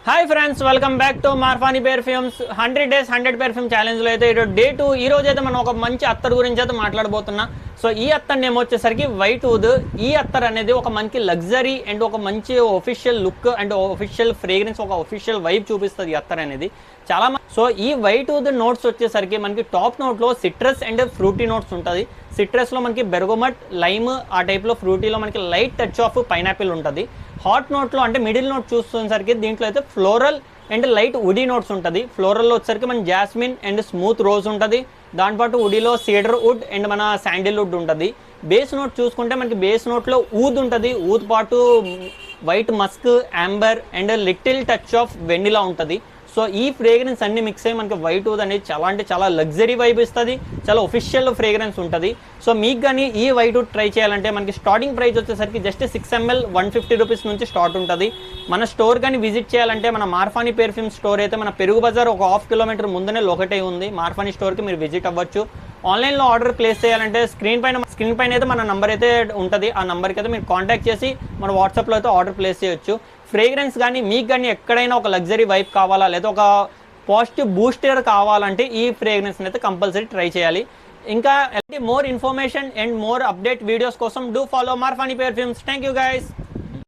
Hi friends, welcome back to Marfani perfumes 100 days 100 perfume ఛాలెంజ్లో అయితే ఈరోజు డే 2. ఈ రోజు అయితే మనం ఒక మంచి అత్తర్ గురించి అయితే మాట్లాడబోతున్నా. సో ఈ అత్తర్ నేమ్ వచ్చేసరికి వైట్ వుడ్. ఈ అత్తర్ అనేది ఒక మంచి లగ్జరీ అండ్ ఒక మంచి official look and official fragrance, ఒక ఒఫిషియల్ వైబ్ చూపిస్తుంది ఈ అత్తర్ అనేది చాలా. సో ఈ వైట్ వుడ్ నోట్స్ వచ్చేసరికి మనకి టాప్ నోట్లో సిట్రస్ అండ్ ఫ్రూటీ నోట్స్ ఉంటుంది. సిట్రస్లో మనకి బెర్గమట్, లైమ్ ఆ టైప్లో, ఫ్రూటీలో మనకి లైట్ టచ్ ఆఫ్ పైనాపిల్ ఉంటుంది. హాట్ నోట్లో అంటే మిడిల్ నోట్ చూసేసరికి దీంట్లో అయితే floral and light woody notes ఉంటుంది. ఫ్లోరల్లో వచ్చేసరికి మన జాస్మిన్ అండ్ స్మూత్ రోజ్ ఉంటుంది. దాంతోపాటు వుడీలో సీడర్ వుడ్ అండ్ మన శాండిల్ వుడ్ ఉంటుంది. బేస్ నోట్ చూసుకుంటే మనకి బేస్ నోట్లో ఊద్ ఉంటుంది. ఊద్ పాటు white Musk, Amber and little touch of vanilla ఉంటుంది. సో ఈ ఫ్రేగ్రెన్స్ అన్ని మిక్స్ అయ్యి మనకి వైట్ వుడ్ అనేది చాలా అంటే చాలా లగ్జరీ వైబ్ ఇస్తుంది, చాలా ఒఫిషియల్ ఫ్రేగ్రెన్స్ ఉంటుంది. సో మీకు కానీ ఈ వైట్ వుడ్ ట్రై చేయాలంటే మనకి స్టార్టింగ్ ప్రైస్ వచ్చేసరికి జస్ట్ 6 ml 150 రూపీస్ నుంచి స్టార్ట్ ఉంటుంది. మన స్టోర్ కానీ విజిట్ చేయాలంటే మన మార్ఫానీ పెర్ఫ్యూమ్ స్టోర్ అయితే మన పెరుగు బజార్ ఒక 1/2 కిలోమీటర్ ముందునే లొకేట్ అయి ఉంది. మార్ఫానీ స్టోర్కి మీరు విజిట్ అవ్వచ్చు. ఆన్లైన్లో ఆర్డర్ ప్లేస్ చేయాలంటే స్క్రీన్ పైన అయితే మన నంబర్ అయితే ఉంటుంది. ఆ నెంబర్కి అయితే మీరు కాంటాక్ట్ చేసి మన వాట్సాప్లో అయితే ఆర్డర్ ప్లేస్ చేయొచ్చు. ఫ్రేగ్రెన్స్ కానీ మీకు కానీ ఎక్కడైనా ఒక లగ్జరీ వైబ్ కావాలా లేదా ఒక పాజిటివ్ బూస్టర్ కావాలంటే ఈ ఫ్రేగ్రెన్స్ అయితే కంపల్సరీ ట్రై చేయాలి. ఇంకా more information and more update videos కోసం do follow Marfani perfumes. Thank you guys.